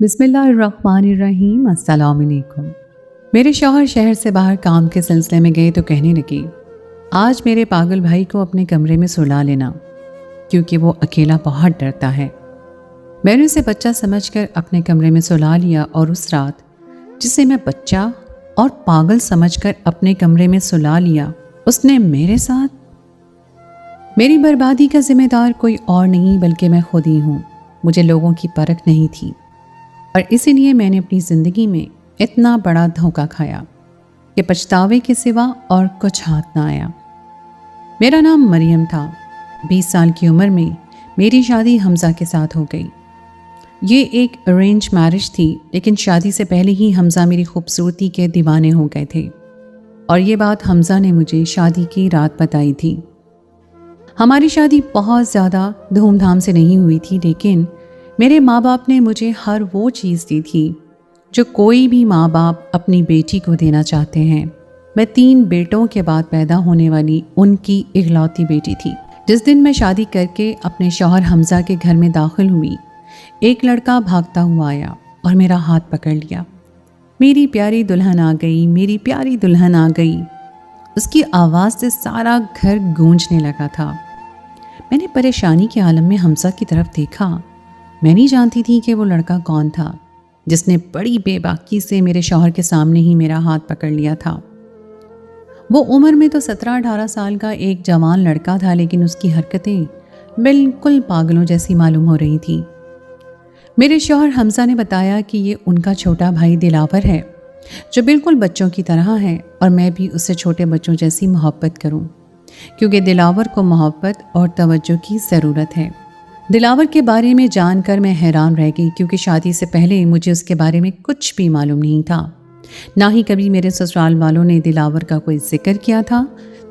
بسم اللہ الرحمن الرحیم۔ السلام علیکم۔ میرے شوہر شہر سے باہر کام کے سلسلے میں گئے تو کہنے لگے، آج میرے پاگل بھائی کو اپنے کمرے میں سلا لینا کیونکہ وہ اکیلا بہت ڈرتا ہے۔ میں نے اسے بچہ سمجھ کر اپنے کمرے میں سلا لیا اور اس رات جسے میں بچہ اور پاگل سمجھ کر اپنے کمرے میں سلا لیا، اس نے میرے ساتھ میری بربادی کا ذمہ دار کوئی اور نہیں بلکہ میں خود ہی ہوں۔ مجھے لوگوں کی پرکھ نہیں تھی اور اسی لیے میں نے اپنی زندگی میں اتنا بڑا دھوکہ کھایا کہ پچھتاوے کے سوا اور کچھ ہاتھ نہ آیا۔ میرا نام مریم تھا۔ 20 سال کی عمر میں میری شادی حمزہ کے ساتھ ہو گئی۔ یہ ایک ارینج میرج تھی، لیکن شادی سے پہلے ہی حمزہ میری خوبصورتی کے دیوانے ہو گئے تھے اور یہ بات حمزہ نے مجھے شادی کی رات بتائی تھی۔ ہماری شادی بہت زیادہ دھوم دھام سے نہیں ہوئی تھی، لیکن میرے ماں باپ نے مجھے ہر وہ چیز دی تھی جو کوئی بھی ماں باپ اپنی بیٹی کو دینا چاہتے ہیں۔ میں 3 بیٹوں کے بعد پیدا ہونے والی ان کی اکلوتی بیٹی تھی۔ جس دن میں شادی کر کے اپنے شوہر حمزہ کے گھر میں داخل ہوئی، ایک لڑکا بھاگتا ہوا آیا اور میرا ہاتھ پکڑ لیا۔ میری پیاری دلہن آ گئی، میری پیاری دلہن آ گئی۔ اس کی آواز سے سارا گھر گونجنے لگا تھا۔ میں نے پریشانی کے عالم میں حمزہ کی طرف دیکھا۔ میں نہیں جانتی تھی کہ وہ لڑکا کون تھا جس نے بڑی بے باکی سے میرے شوہر کے سامنے ہی میرا ہاتھ پکڑ لیا تھا۔ وہ عمر میں تو 17-18 سال کا ایک جوان لڑکا تھا، لیکن اس کی حرکتیں بالکل پاگلوں جیسی معلوم ہو رہی تھیں۔ میرے شوہر حمزہ نے بتایا کہ یہ ان کا چھوٹا بھائی دلاور ہے جو بالکل بچوں کی طرح ہے اور میں بھی اس سے چھوٹے بچوں جیسی محبت کروں کیونکہ دلاور کو محبت اور توجہ کی ضرورت ہے۔ دلاور کے بارے میں جان کر میں حیران رہ گئی کیونکہ شادی سے پہلے مجھے اس کے بارے میں کچھ بھی معلوم نہیں تھا۔ نہ ہی کبھی میرے سسرال والوں نے دلاور کا کوئی ذکر کیا تھا،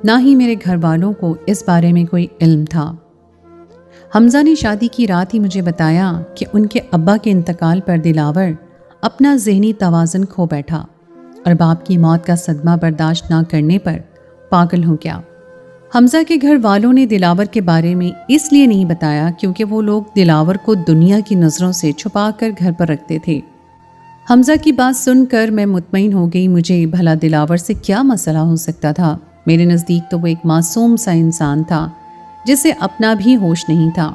نہ ہی میرے گھر والوں کو اس بارے میں کوئی علم تھا۔ حمزہ نے شادی کی رات ہی مجھے بتایا کہ ان کے ابا کے انتقال پر دلاور اپنا ذہنی توازن کھو بیٹھا اور باپ کی موت کا صدمہ برداشت نہ کرنے پر پاگل ہو گیا۔ حمزہ کے گھر والوں نے دلاور کے بارے میں اس لیے نہیں بتایا کیونکہ وہ لوگ دلاور کو دنیا کی نظروں سے چھپا کر گھر پر رکھتے تھے۔ حمزہ کی بات سن کر میں مطمئن ہو گئی۔ مجھے بھلا دلاور سے کیا مسئلہ ہو سکتا تھا؟ میرے نزدیک تو وہ ایک معصوم سا انسان تھا جسے اپنا بھی ہوش نہیں تھا۔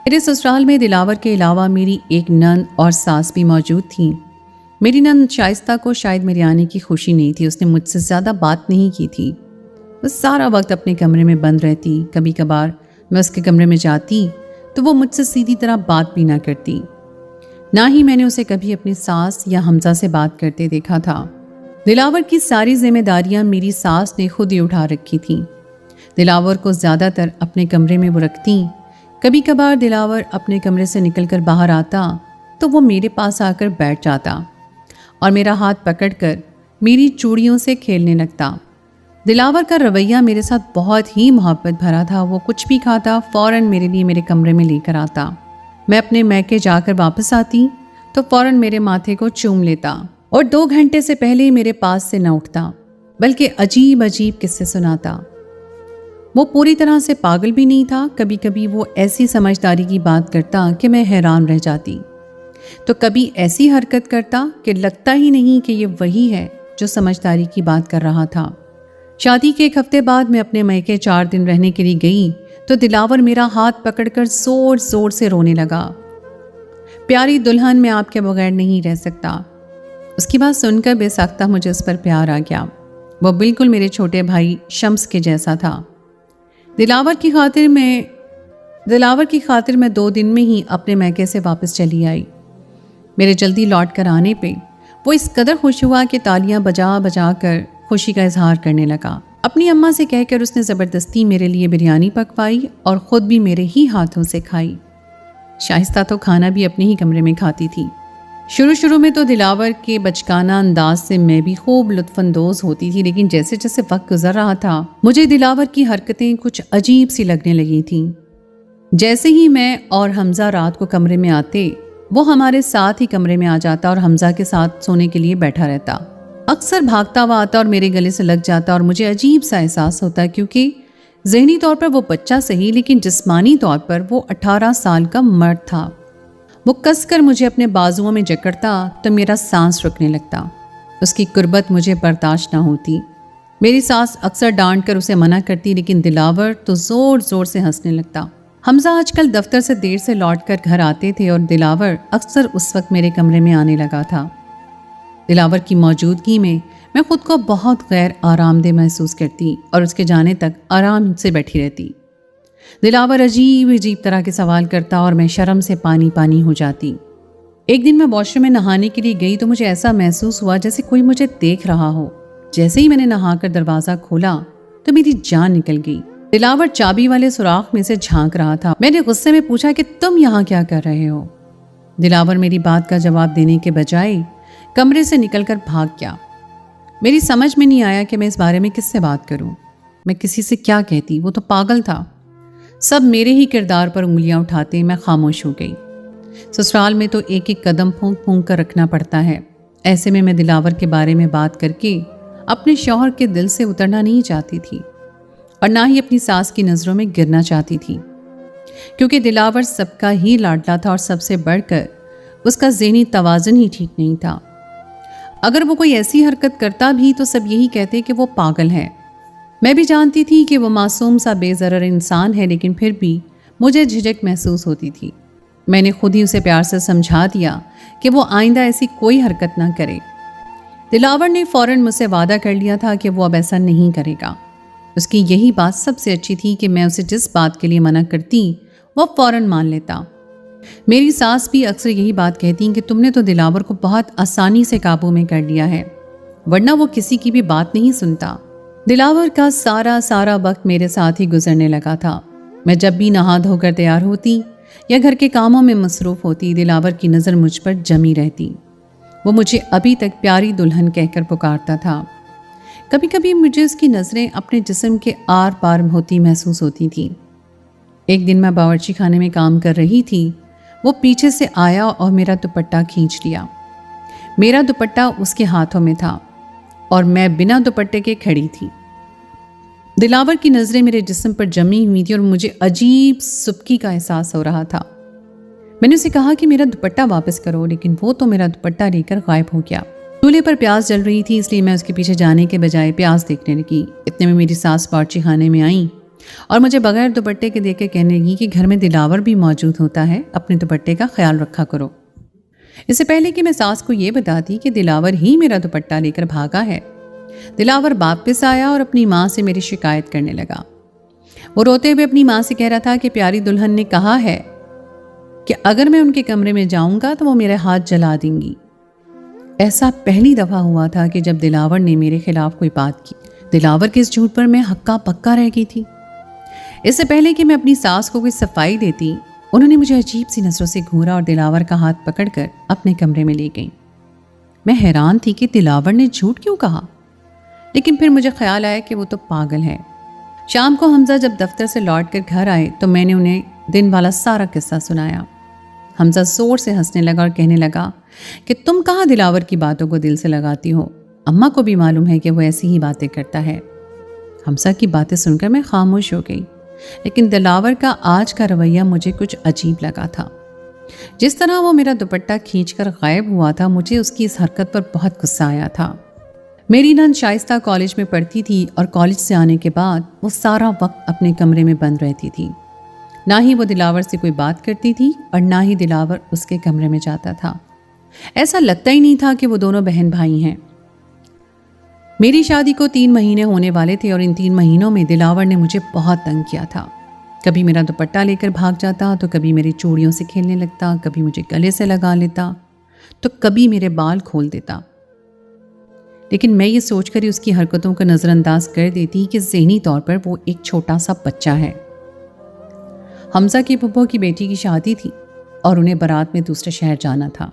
میرے سسرال میں دلاور کے علاوہ میری ایک نند اور ساس بھی موجود تھیں۔ میری نند شائستہ کو شاید میرے آنے کی خوشی نہیں تھی۔ اس نے مجھ سے زیادہ بات نہیں کی تھی۔ وہ سارا وقت اپنے کمرے میں بند رہتی۔ کبھی کبھار میں اس کے کمرے میں جاتی تو وہ مجھ سے سیدھی طرح بات بھی نہ کرتی۔ نہ ہی میں نے اسے کبھی اپنی ساس یا حمزہ سے بات کرتے دیکھا تھا۔ دلاور کی ساری ذمہ داریاں میری ساس نے خود ہی اٹھا رکھی تھیں۔ دلاور کو زیادہ تر اپنے کمرے میں وہ رکھتی۔ کبھی کبھار دلاور اپنے کمرے سے نکل کر باہر آتا تو وہ میرے پاس آ کر بیٹھ جاتا اور میرا ہاتھ پکڑ کر میری چوڑیوں سے کھیلنے لگتا۔ دلاور کا رویہ میرے ساتھ بہت ہی محبت بھرا تھا۔ وہ کچھ بھی کھاتا فوراً میرے لیے میرے کمرے میں لے کر آتا۔ میں اپنے میکے جا کر واپس آتی تو فوراً میرے ماتھے کو چوم لیتا اور 2 گھنٹے سے پہلے میرے پاس سے نہ اٹھتا بلکہ عجیب عجیب قصے سناتا۔ وہ پوری طرح سے پاگل بھی نہیں تھا۔ کبھی کبھی وہ ایسی سمجھداری کی بات کرتا کہ میں حیران رہ جاتی، تو کبھی ایسی حرکت کرتا کہ لگتا ہی نہیں کہ یہ وہی ہے جو سمجھداری کی بات کر رہا تھا۔ شادی کے 1 ہفتے بعد میں اپنے میکے 4 دن رہنے کے لیے گئی تو دلاور میرا ہاتھ پکڑ کر زور زور سے رونے لگا۔ پیاری دلہن، میں آپ کے بغیر نہیں رہ سکتا۔ اس کی بات سن کر بے ساختہ مجھے اس پر پیار آ گیا۔ وہ بالکل میرے چھوٹے بھائی شمس کے جیسا تھا۔ دلاور کی خاطر میں 2 دن میں ہی اپنے میکے سے واپس چلی آئی۔ میرے جلدی لوٹ کر آنے پہ وہ اس قدر خوش ہوا کہ تالیاں بجا بجا کر خوشی کا اظہار کرنے لگا۔ اپنی اماں سے کہہ کر اس نے زبردستی میرے لیے بریانی پکوائی اور خود بھی میرے ہی ہاتھوں سے کھائی۔ شائستہ تو کھانا بھی اپنے ہی کمرے میں کھاتی تھی۔ شروع میں تو دلاور کے بچکانہ انداز سے میں بھی خوب لطف اندوز ہوتی تھی، لیکن جیسے جیسے وقت گزر رہا تھا مجھے دلاور کی حرکتیں کچھ عجیب سی لگنے لگی تھیں۔ جیسے ہی میں اور حمزہ رات کو کمرے میں آتے، وہ ہمارے ساتھ ہی کمرے میں آ جاتا اور حمزہ کے ساتھ سونے کے لیے بیٹھا رہتا۔ اکثر بھاگتا ہوا آتا اور میرے گلے سے لگ جاتا اور مجھے عجیب سا احساس ہوتا کیونکہ ذہنی طور پر وہ بچہ صحیح لیکن جسمانی طور پر وہ 18 سال کا مرد تھا۔ وہ کس کر مجھے اپنے بازوؤں میں جکڑتا تو میرا سانس رکنے لگتا۔ اس کی قربت مجھے برداشت نہ ہوتی۔ میری ساس اکثر ڈانٹ کر اسے منع کرتی، لیکن دلاور تو زور زور سے ہنسنے لگتا۔ حمزہ آج کل دفتر سے دیر سے لوٹ کر گھر آتے تھے اور دلاور اکثر اس وقت میرے کمرے میں آنے لگا تھا۔ دلاور کی موجودگی میں خود کو بہت غیر آرام دہ محسوس کرتی اور اس کے جانے تک آرام سے بیٹھی رہتی۔ دلاور عجیب طرح کے سوال کرتا اور میں شرم سے پانی پانی ہو جاتی۔ ایک دن میں واش روم میں نہانے کے لیے گئی تو مجھے ایسا محسوس ہوا جیسے کوئی مجھے دیکھ رہا ہو۔ جیسے ہی میں نے نہا کر دروازہ کھولا تو میری جان نکل گئی۔ دلاور چابی والے سوراخ میں سے جھانک رہا تھا۔ میں نے غصے میں پوچھا کہ تم یہاں کیا کر رہے ہو؟ دلاور میری بات کا جواب دینے کے بجائے کمرے سے نکل کر بھاگ گیا۔ میری سمجھ میں نہیں آیا کہ میں اس بارے میں کس سے بات کروں۔ میں کسی سے کیا کہتی؟ وہ تو پاگل تھا۔ سب میرے ہی کردار پر انگلیاں اٹھاتے میں خاموش ہو گئی۔ سسرال میں تو ایک ایک قدم پھونک پھونک کر رکھنا پڑتا ہے۔ ایسے میں دلاور کے بارے میں بات کر کے اپنے شوہر کے دل سے اترنا نہیں چاہتی تھی اور نہ ہی اپنی ساس کی نظروں میں گرنا چاہتی تھی، کیونکہ دلاور سب کا ہی لاڈلا تھا اور سب سے بڑھ کر اس کا ذہنی توازن ہی ٹھیک نہیں تھا۔ اگر وہ کوئی ایسی حرکت کرتا بھی تو سب یہی کہتے کہ وہ پاگل ہے۔ میں بھی جانتی تھی کہ وہ معصوم سا بے ضرر انسان ہے، لیکن پھر بھی مجھے جھجک محسوس ہوتی تھی۔ میں نے خود ہی اسے پیار سے سمجھا دیا کہ وہ آئندہ ایسی کوئی حرکت نہ کرے۔ دلاور نے فوراً مجھ سے وعدہ کر لیا تھا کہ وہ اب ایسا نہیں کرے گا۔ اس کی یہی بات سب سے اچھی تھی کہ میں اسے جس بات کے لیے منع کرتی وہ فوراً مان لیتا۔ میری ساس بھی اکثر یہی بات کہتی کہ تم نے تو دلاور کو بہت آسانی سے قابو میں کر لیا ہے، ورنہ وہ کسی کی بھی بات نہیں سنتا۔ دلاور کا سارا وقت میرے ساتھ ہی گزرنے لگا تھا۔ میں جب بھی نہا دھو کر تیار ہوتی یا گھر کے کاموں میں مصروف ہوتی، دلاور کی نظر مجھ پر جمی رہتی۔ وہ مجھے ابھی تک پیاری دلہن کہہ کر پکارتا تھا۔ کبھی کبھی مجھے اس کی نظریں اپنے جسم کے آر پار ہوتی محسوس ہوتی تھیں۔ ایک دن میں باورچی خانے میں کام کر رہی تھی، وہ پیچھے سے آیا اور میرا دوپٹہ کھینچ لیا۔ میرا دوپٹہ اس کے ہاتھوں میں تھا اور میں بنا دوپٹے کے کھڑی تھی۔ دلاور کی نظریں میرے جسم پر جمی ہوئی تھی اور مجھے عجیب سبکی کا احساس ہو رہا تھا۔ میں نے اسے کہا کہ میرا دوپٹہ واپس کرو، لیکن وہ تو میرا دوپٹہ لے کر غائب ہو گیا۔ چولہے پر پیاز جل رہی تھی، اس لیے میں اس کے پیچھے جانے کے بجائے پیاز دیکھنے لگی۔ اتنے میں میری ساس باورچی خانے میں آئیں اور مجھے بغیر دوپٹے کے دیکھ کے کہنے لگی کہ گھر میں دلاور بھی موجود ہوتا ہے، اپنے دوپٹے کا خیال رکھا کرو۔ اس سے پہلے کہ میں ساس کو یہ بتاتی کہ دلاور ہی میرا دوپٹہ لے کر بھاگا ہے، دلاور واپس آیا اور اپنی ماں سے میری شکایت کرنے لگا۔ وہ روتے ہوئے اپنی ماں سے کہہ رہا تھا کہ پیاری دلہن نے کہا ہے کہ اگر میں ان کے کمرے میں جاؤں گا تو وہ میرے ہاتھ جلا دیں گی۔ ایسا پہلی دفعہ ہوا تھا کہ جب دلاور نے میرے خلاف کوئی بات کی۔ دلاور کے اس جھوٹ پر میں ہکا پکا رہ گئی تھی۔ اس سے پہلے کہ میں اپنی ساس کو کوئی صفائی دیتی، انہوں نے مجھے عجیب سی نظروں سے گھورا اور دلاور کا ہاتھ پکڑ کر اپنے کمرے میں لے گئیں۔ میں حیران تھی کہ دلاور نے جھوٹ کیوں کہا، لیکن پھر مجھے خیال آیا کہ وہ تو پاگل ہے۔ شام کو حمزہ جب دفتر سے لوٹ کر گھر آئے تو میں نے انہیں دن والا سارا قصہ سنایا۔ حمزہ زور سے ہنسنے لگا اور کہنے لگا کہ تم کہاں دلاور کی باتوں کو دل سے لگاتی ہو، اماں کو بھی معلوم ہے کہ وہ ایسی ہی باتیں کرتا ہے۔ حمزہ کی باتیں سن کر میں خاموش ہو گئی، لیکن دلاور کا آج کا رویہ مجھے کچھ عجیب لگا تھا۔ جس طرح وہ میرا دوپٹہ کھینچ کر غائب ہوا تھا، مجھے اس کی اس حرکت پر بہت غصہ آیا تھا۔ میری نند شائستہ کالج میں پڑھتی تھی اور کالج سے آنے کے بعد وہ سارا وقت اپنے کمرے میں بند رہتی تھی۔ نہ ہی وہ دلاور سے کوئی بات کرتی تھی اور نہ ہی دلاور اس کے کمرے میں جاتا تھا۔ ایسا لگتا ہی نہیں تھا کہ وہ دونوں بہن بھائی ہیں۔ میری شادی کو 3 مہینے ہونے والے تھے اور ان 3 مہینوں میں دلاور نے مجھے بہت تنگ کیا تھا۔ کبھی میرا دوپٹہ لے کر بھاگ جاتا تو کبھی میری چوڑیوں سے کھیلنے لگتا، کبھی مجھے گلے سے لگا لیتا تو کبھی میرے بال کھول دیتا۔ لیکن میں یہ سوچ کر ہی اس کی حرکتوں کو نظر انداز کر دیتی کہ ذہنی طور پر وہ ایک چھوٹا سا بچہ ہے۔ حمزہ کی پھپھو کی بیٹی کی شادی تھی اور انہیں بارات میں دوسرے شہر جانا تھا۔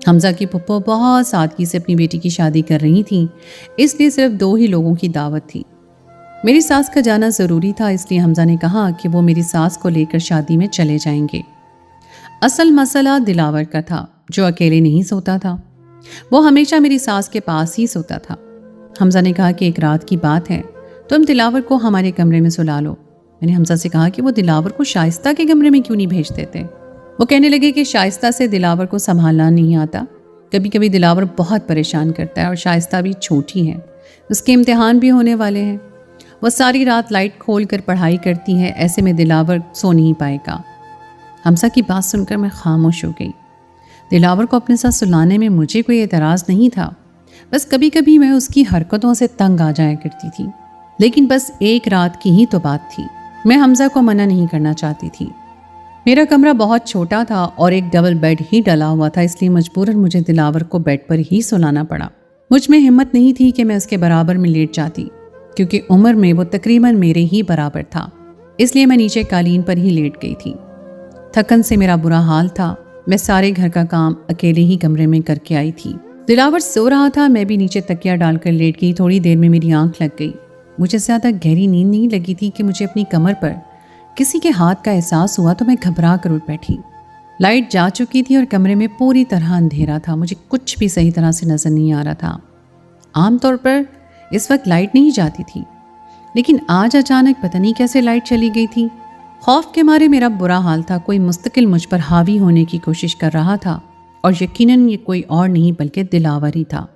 حمزہ کی پھپھو بہت سادگی سے اپنی بیٹی کی شادی کر رہی تھیں، اس لیے صرف 2 ہی لوگوں کی دعوت تھی۔ میری ساس کا جانا ضروری تھا، اس لیے حمزہ نے کہا کہ وہ میری ساس کو لے کر شادی میں چلے جائیں گے۔ اصل مسئلہ دلاور کا تھا، جو اکیلے نہیں سوتا تھا۔ وہ ہمیشہ میری ساس کے پاس ہی سوتا تھا۔ حمزہ نے کہا کہ ایک رات کی بات ہے، تم دلاور کو ہمارے کمرے میں سلا لو۔ میں نے حمزہ سے کہا کہ وہ دلاور کو شائستہ کے کمرے میں کیوں نہیں بھیج دیتے۔ वो कहने लगे कि शाइस्ता से दिलावर को संभालना नहीं आता। कभी कभी दिलावर बहुत परेशान करता है और शाइस्ता भी छोटी है, उसके इम्तिहान भी होने वाले हैं। वो सारी रात लाइट खोल कर पढ़ाई करती है, ऐसे में दिलावर सो नहीं पाएगा। हमजा की बात सुनकर मैं खामोश हो गई। दिलावर को अपने साथ सुलाने में मुझे कोई एतराज़ नहीं था, बस कभी कभी मैं उसकी हरकतों से तंग आ जाया करती थी। लेकिन बस एक रात की ही तो बात थी, मैं हमजा को मना नहीं करना चाहती थी। मेरा कमरा बहुत छोटा था और एक डबल बेड ही डला हुआ था, इसलिए मजबूरन मुझे दिलावर को बेड पर ही सुलाना पड़ा। मुझ में हिम्मत नहीं थी कि मैं उसके बराबर में लेट जाती, क्योंकि उम्र में वो तकरीबन मेरे ही बराबर था। इसलिए मैं नीचे कालीन पर ही लेट गई थी। थकन से मेरा बुरा हाल था। मैं सारे घर का काम अकेले ही कमरे में करके आई थी। दिलावर सो रहा था, मैं भी नीचे तकिया डालकर लेट गई। थोड़ी देर में मेरी आंख लग गई। मुझे ज़्यादा गहरी नींद नहीं लगी थी कि मुझे अपनी कमर पर किसी के हाथ का एहसास हुआ, तो मैं घबरा कर उठ बैठी। लाइट जा चुकी थी और कमरे में पूरी तरह अंधेरा था। मुझे कुछ भी सही तरह से नजर नहीं आ रहा था। आमतौर पर इस वक्त लाइट नहीं जाती थी, लेकिन आज अचानक पता नहीं कैसे लाइट चली गई थी। खौफ के मारे मेरा बुरा हाल था। कोई मुस्तकिल मुझ पर हावी होने की कोशिश कर रहा था, और यकीनन ये कोई और नहीं बल्कि दिलावर ही था,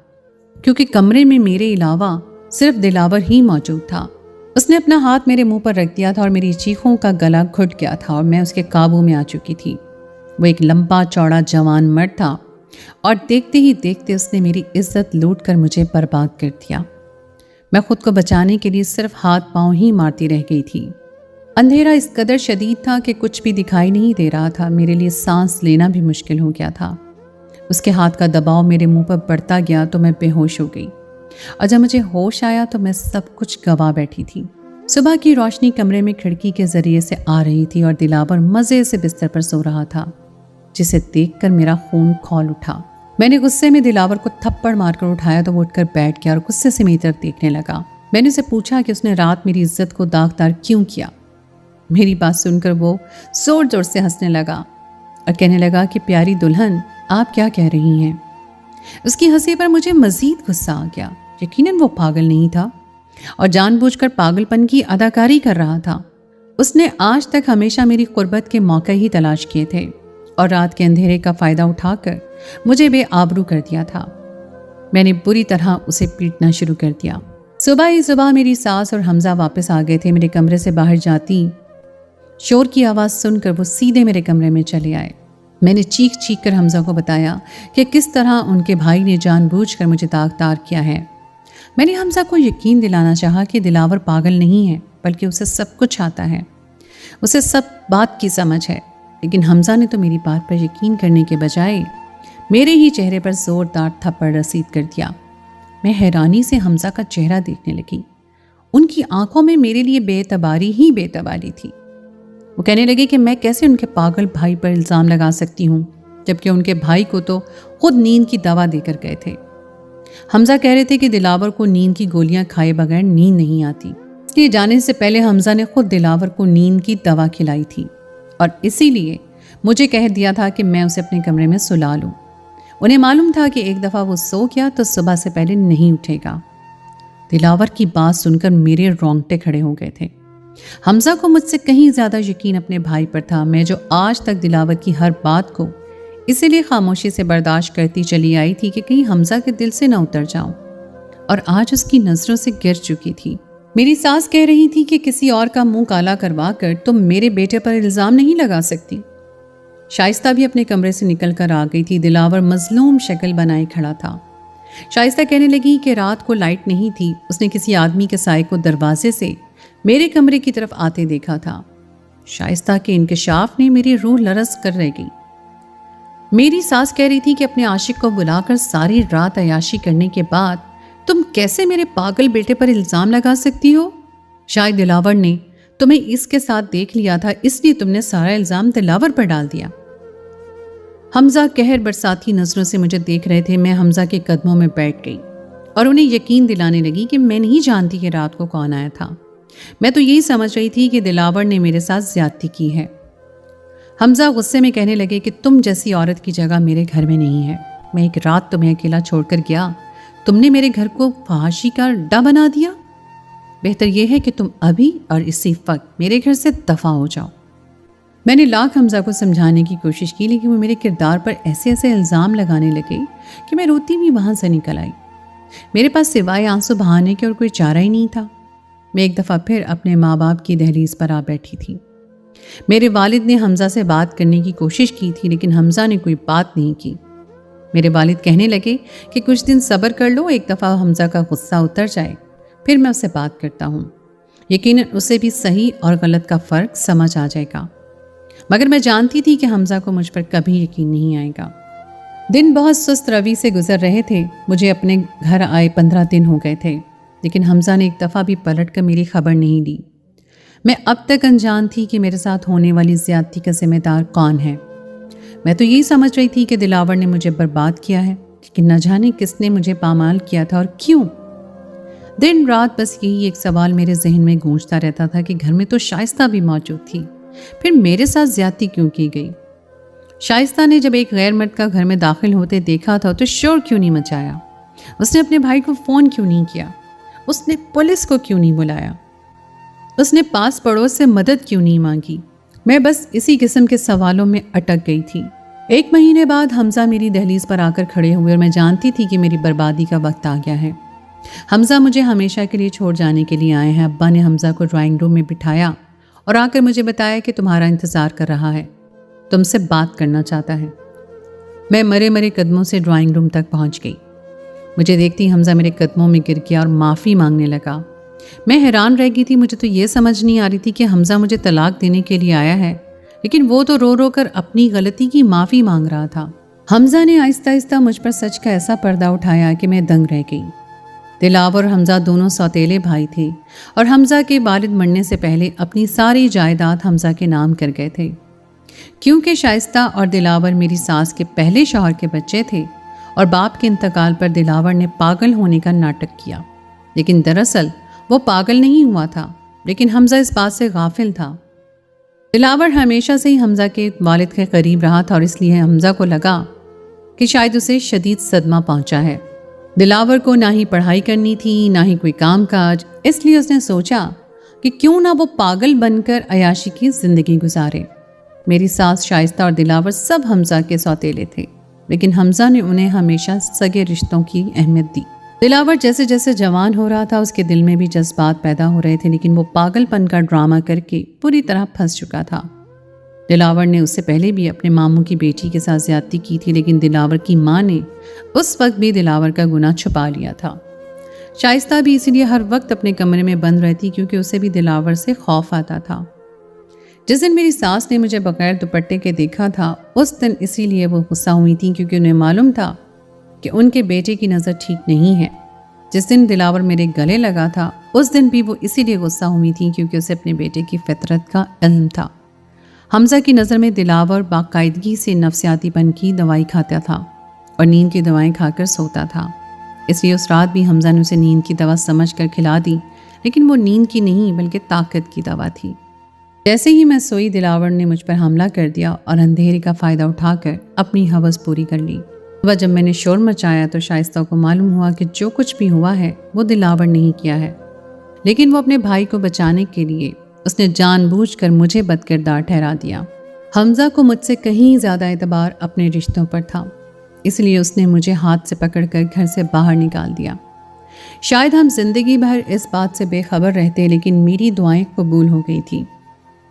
क्योंकि कमरे में मेरे अलावा सिर्फ दिलावर ही मौजूद था। उसने अपना हाथ मेरे मुंह पर रख दिया था और मेरी चीखों का गला घुट गया था और मैं उसके काबू में आ चुकी थी। वो एक लंबा चौड़ा जवान मर्द था और देखते ही देखते उसने मेरी इज्जत लूट कर मुझे बर्बाद कर दिया। मैं खुद को बचाने के लिए सिर्फ हाथ पांव ही मारती रह गई थी। अंधेरा इस कदर शदीद था कि कुछ भी दिखाई नहीं दे रहा था। मेरे लिए सांस लेना भी मुश्किल हो गया था। उसके हाथ का दबाव मेरे मुंह पर बढ़ता गया तो मैं बेहोश हो गई, और जब मुझे होश आया तो मैं सब कुछ गवा बैठी थी। सुबह की रोशनी कमरे में खिड़की के जरिए से आ रही थी और दिलावर मजे से बिस्तर पर सो रहा था, जिसे देखकर मेरा खून खौल उठा। मैंने गुस्से में दिलावर को थप्पड़ मारकर उठाया तो वो उठकर बैठ गया और गुस्से से मेरी तरफ देखने लगा। मैंने उसे पूछा कि उसने रात मेरी इज्जत को दागदार क्यों किया। मेरी बात सुनकर वो जोर जोर से हंसने लगा और कहने लगा कि प्यारी दुल्हन, आप क्या कह रही हैं। उसकी हंसी पर मुझे मजीद गुस्सा आ गया। यकीनन वो पागल नहीं था और जानबूझकर पागलपन की अदाकारी कर रहा था। उसने आज तक हमेशा मेरी कुर्बत के मौके ही तलाश किए थे और रात के अंधेरे का फ़ायदा उठाकर मुझे बेआबरू कर दिया था। मैंने बुरी तरह उसे पीटना शुरू कर दिया। सुबह ही सुबह मेरी सास और हमजा वापस आ गए थे। मेरे कमरे से बाहर जाती शोर की आवाज़ सुनकर वो सीधे मेरे कमरे में चले आए। मैंने चीख चीख कर हमजा को बताया कि किस तरह उनके भाई ने जानबूझकर मुझे दागदार किया है। मैंने हमजा को यकीन दिलाना चाहा कि दिलावर पागल नहीं है, बल्कि उसे सब कुछ आता है, उसे सब बात की समझ है। लेकिन हमजा ने तो मेरी बात पर यकीन करने के बजाय मेरे ही चेहरे पर जोरदार थप्पड़ रसीद कर दिया। मैं हैरानी से हमजा का चेहरा देखने लगी। उनकी आंखों में मेरे लिए बेतबारी ही बेतबारी थी। वो कहने लगे कि मैं कैसे उनके पागल भाई पर इल्ज़ाम लगा सकती हूँ, जबकि उनके भाई को तो खुद नींद की दवा देकर गए थे। हमजा कह रहे थे कि दिलावर को नींद की गोलियां खाए बगैर नींद नहीं आती, इसलिए जाने से पहले हमजा ने खुद दिलावर को नींद की दवा खिलाई थी और इसीलिए मुझे कह दिया था कि मैं उसे अपने कमरे में सुला लूँ। उन्हें मालूम था कि एक दफ़ा वो सो गया तो सुबह से पहले नहीं उठेगा। दिलावर की बात सुनकर मेरे रोंगटे खड़े हो गए थे। हमजा को मुझसे कहीं ज़्यादा यकीन अपने भाई पर था। मैं जो आज तक दिलावर की हर बात को इसीलिए खामोशी से बर्दाश्त करती चली आई थी कि कहीं हमजा के दिल से न उतर जाऊं, और आज उसकी नज़रों से गिर चुकी थी। मेरी सास कह रही थी कि किसी और का मुंह काला करवा कर तुम मेरे बेटे पर इल्ज़ाम नहीं लगा सकती। शाइस्ता भी अपने कमरे से निकल कर आ गई थी। दिलावर मजलूम शक्ल बनाए खड़ा था। शाइस्ता कहने लगी कि रात को लाइट नहीं थी, उसने किसी आदमी के साए को दरवाजे से मेरे कमरे की तरफ आते देखा था। शाइस्ता के इंकशाफ ने मेरी रूह लरज़ कर रह गई। मेरी सास कह रही थी कि अपने आशिक को बुलाकर सारी रात अयाशी करने के बाद तुम कैसे मेरे पागल बेटे पर इल्ज़ाम लगा सकती हो। शायद दिलावर ने तुम्हें इसके साथ देख लिया था, इसलिए तुमने सारा इल्ज़ाम दिलावर पर डाल दिया। हमजा कहर बरसाती नज़रों से मुझे देख रहे थे। मैं हमजा के कदमों में बैठ गई और उन्हें यकीन दिलाने लगी कि मैं नहीं जानती कि रात को कौन आया था। मैं तो यही समझ रही थी कि दिलावर ने मेरे साथ ज्यादती की है। हमजा गुस्से में कहने लगे कि तुम जैसी औरत की जगह मेरे घर में नहीं है। मैं एक रात तुम्हें अकेला छोड़कर गया, तुमने मेरे घर को फहाशी का अड्डा बना दिया। बेहतर यह है कि तुम अभी और इसी वक्त मेरे घर से दफा हो जाओ। मैंने लाख हमजा को समझाने की कोशिश की, लेकिन वो मेरे किरदार पर ऐसे ऐसे इल्ज़ाम लगाने लगे कि मैं रोती हुई वहाँ से निकल आई। मेरे पास सिवाय आंसू बहाने के और कोई चारा ही नहीं था। मैं एक दफ़ा फिर अपने माँ बाप की दहलीज पर आ बैठी थी। मेरे वालिद ने हमजा से बात करने की कोशिश की थी, लेकिन हमजा ने कोई बात नहीं की। मेरे वालिद कहने लगे कि कुछ दिन सब्र कर लो, एक दफ़ा हमजा का गुस्सा उतर जाए, फिर मैं उससे बात करता हूँ। यकीनन उसे भी सही और गलत का फ़र्क समझ आ जाएगा। मगर मैं जानती थी कि हमजा को मुझ पर कभी यकीन नहीं आएगा। दिन बहुत सुस्त रवि से गुजर रहे थे। मुझे अपने घर आए 15 दिन हो गए थे, लेकिन हमजा ने एक दफ़ा भी पलट कर मेरी खबर नहीं ली। मैं अब तक अनजान थी कि मेरे साथ होने वाली ज़्यादती का जिम्मेदार कौन है। मैं तो यही समझ रही थी कि दिलावर ने मुझे बर्बाद किया है, लेकिन न जाने किसने मुझे पामाल किया था और क्यों। दिन रात बस यही एक सवाल मेरे जहन में गूंजता रहता था कि घर में तो शाइस्ता भी मौजूद थी, फिर मेरे साथ ज्यादती क्यों की गई। शाइस्ता ने जब एक गैर मर्द का घर में दाखिल होते देखा था तो शोर क्यों नहीं मचाया। उसने अपने भाई को फ़ोन क्यों नहीं किया। उसने पुलिस को क्यों नहीं बुलाया। उसने पास पड़ोस से मदद क्यों नहीं मांगी। मैं बस इसी किस्म के सवालों में अटक गई थी। 1 महीने बाद हमजा मेरी दहलीज पर आकर खड़े हुए और मैं जानती थी कि मेरी बर्बादी का वक्त आ गया है। हमजा मुझे हमेशा के लिए छोड़ जाने के लिए आए हैं। अब्बा ने हमजा को ड्राइंग रूम में बिठाया और आकर मुझे बताया कि तुम्हारा इंतज़ार कर रहा है, तुमसे बात करना चाहता है। मैं मरे मरे कदमों से ड्राइंग रूम तक पहुंच गई। मुझे देखती हमजा मेरे कदमों में गिर गया और माफ़ी मांगने लगा। मैं हैरान रह गई थी। मुझे तो ये समझ नहीं आ रही थी कि हमजा मुझे तलाक देने के लिए आया है, लेकिन वो तो रो रो कर अपनी गलती की माफ़ी मांग रहा था। हमजा ने आहिस्ता आहिस्ता मुझ पर सच का ऐसा पर्दा उठाया कि मैं दंग रह गई। दिलावर और हमजा दोनों सौतेले भाई थे और हमजा के वालिद मरने से पहले अपनी सारी जायदाद हमजा के नाम कर गए थे। क्योंकि शाइस्ता और दिलावर मेरी सास के पहले शौहर के बच्चे थे और बाप के इंतकाल पर दिलावर ने पागल होने का नाटक किया, लेकिन दरअसल वो पागल नहीं हुआ था, लेकिन हमजा इस बात से गाफिल था। दिलावर हमेशा से ही हमजा के वालिद के करीब रहा था और इसलिए हमजा को लगा कि शायद उसे शदीद सदमा पहुंचा है। दिलावर को ना ही पढ़ाई करनी थी, ना ही कोई काम काज, इसलिए उसने सोचा कि क्यों ना वो पागल बनकर अयाशी की ज़िंदगी गुजारे। मेरी सास शाइस्ता और दिलावर सब हमजा के सौतेले थे, लेकिन हमजा ने उन्हें हमेशा सगे रिश्तों की अहमियत दी। दिलावर जैसे जैसे जवान हो रहा था उसके दिल में भी जज्बात पैदा हो रहे थे, लेकिन वो पागलपन का ड्रामा करके पूरी तरह फंस चुका था। दिलावर ने उससे पहले भी अपने मामू की बेटी के साथ ज्यादती की थी, लेकिन दिलावर की माँ ने उस वक्त भी दिलावर का गुनाह छुपा लिया था। शाइस्ता भी इसीलिए हर वक्त अपने कमरे में बंद रहती, क्योंकि उसे भी दिलावर से खौफ आता था। जिस दिन मेरी सास ने मुझे बगैर दुपट्टे के देखा था, उस दिन इसीलिए वो गुस्सा हुई थी क्योंकि उन्हें मालूम था कि उनके बेटे की नज़र ठीक नहीं है। जिस दिन दिलावर मेरे गले लगा था, उस दिन भी वो इसीलिए गुस्सा हुई थी क्योंकि उसे अपने बेटे की फितरत का इल्म था। हमजा की नज़र में दिलावर बाकायदगी से नफ्सियातीपन की दवाई खाता था और नींद की दवाएं खाकर सोता था। इसलिए उस रात भी हमजा ने उसे नींद की दवा समझकर खिला दी, लेकिन वो नींद की नहीं बल्कि ताकत की दवा थी। जैसे ही मैं सोई, दिलावर ने मुझ पर हमला कर दिया और अंधेरे का फ़ायदा उठाकर अपनी हवस पूरी कर ली। सुबह जब मैंने शोर मचाया तो शाइस्ता को मालूम हुआ कि जो कुछ भी हुआ है वो दिलावर नहीं किया है, लेकिन वो अपने भाई को बचाने के लिए उसने जानबूझकर मुझे बदकिरदार ठहरा दिया। हमजा को मुझसे कहीं ज़्यादा एतबार अपने रिश्तों पर था, इसलिए उसने मुझे हाथ से पकड़कर घर से बाहर निकाल दिया। शायद हम जिंदगी भर इस बात से बेखबर रहते, लेकिन मेरी दुआएं कबूल हो गई थी।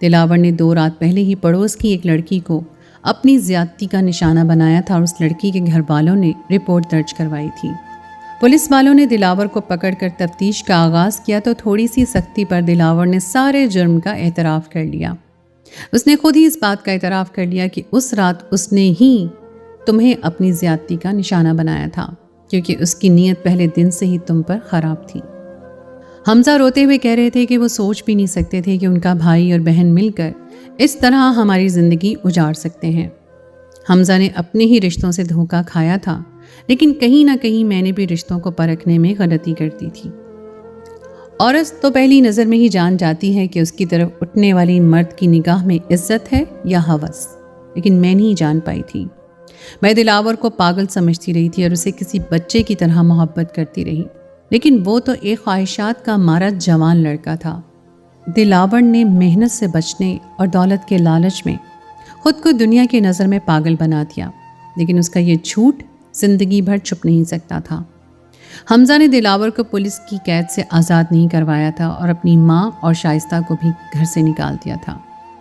दिलावर ने 2 रात पहले ही पड़ोस की एक लड़की को अपनी ज्यादती का निशाना बनाया था और उस लड़की के घर वालों ने रिपोर्ट दर्ज करवाई थी। पुलिस वालों ने दिलावर को पकड़कर तफ्तीश का आगाज़ किया तो थोड़ी सी सख्ती पर दिलावर ने सारे जुर्म का एतराफ़ कर लिया। उसने खुद ही इस बात का एतराफ़ कर लिया कि उस रात उसने ही तुम्हें अपनी ज्यादती का निशाना बनाया था, क्योंकि उसकी नीयत पहले दिन से ही तुम पर ख़राब थी। हमजा रोते हुए कह रहे थे कि वो सोच भी नहीं सकते थे कि उनका भाई और बहन मिलकर इस तरह हमारी ज़िंदगी उजाड़ सकते हैं। हमजा ने अपने ही रिश्तों से धोखा खाया था, लेकिन कहीं ना कहीं मैंने भी रिश्तों को परखने में गलती कर दी थी। औरत तो पहली नज़र में ही जान जाती है कि उसकी तरफ उठने वाली मर्द की निगाह में इज्जत है या हवस, लेकिन मैं नहीं जान पाई थी। मैं दिलावर को पागल समझती रही थी और उसे किसी बच्चे की तरह मोहब्बत करती रही, लेकिन वो तो एक ख्वाहिशात का मारा जवान लड़का था। दिलावर ने मेहनत से बचने और दौलत के लालच में खुद को दुनिया की नज़र में पागल बना दिया, लेकिन उसका ये झूठ जिंदगी भर छुप नहीं सकता था। हमजा ने दिलावर को पुलिस की कैद से आज़ाद नहीं करवाया था और अपनी माँ और शाइस्ता को भी घर से निकाल दिया था।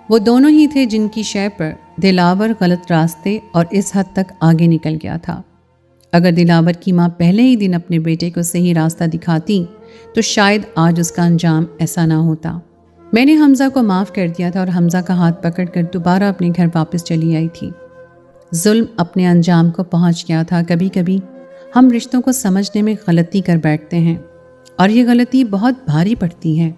वो दोनों ही थे जिनकी शय पर दिलावर गलत रास्ते और इस हद तक आगे निकल गया था। अगर दिलावर की माँ पहले ही दिन अपने बेटे को सही रास्ता दिखाती तो शायद आज उसका अंजाम ऐसा ना होता। मैंने हमजा को माफ़ कर दिया था और हमजा का हाथ पकड़कर दोबारा अपने घर वापस चली आई थी। जुल्म अपने अंजाम को पहुंच गया था। कभी कभी हम रिश्तों को समझने में गलती कर बैठते हैं और ये गलती बहुत भारी पड़ती है।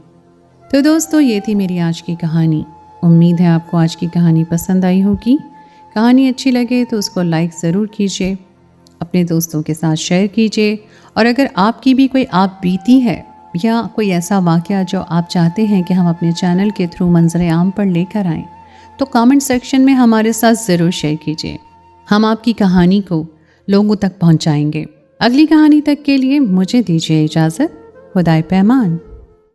तो दोस्तों, ये थी मेरी आज की कहानी। उम्मीद है आपको आज की कहानी पसंद आई होगी। कहानी अच्छी लगे तो उसको लाइक ज़रूर कीजिए, अपने दोस्तों के साथ शेयर कीजिए, और अगर आपकी भी कोई आप बीती है या कोई ऐसा वाक़या जो आप चाहते हैं कि हम अपने चैनल के थ्रू मंज़र आम पर लेकर आएँ, तो कमेंट सेक्शन में हमारे साथ ज़रूर शेयर कीजिए। हम आपकी कहानी को लोगों तक पहुंचाएंगे। अगली कहानी तक के लिए मुझे दीजिए इजाज़त। खुदाए पैमान।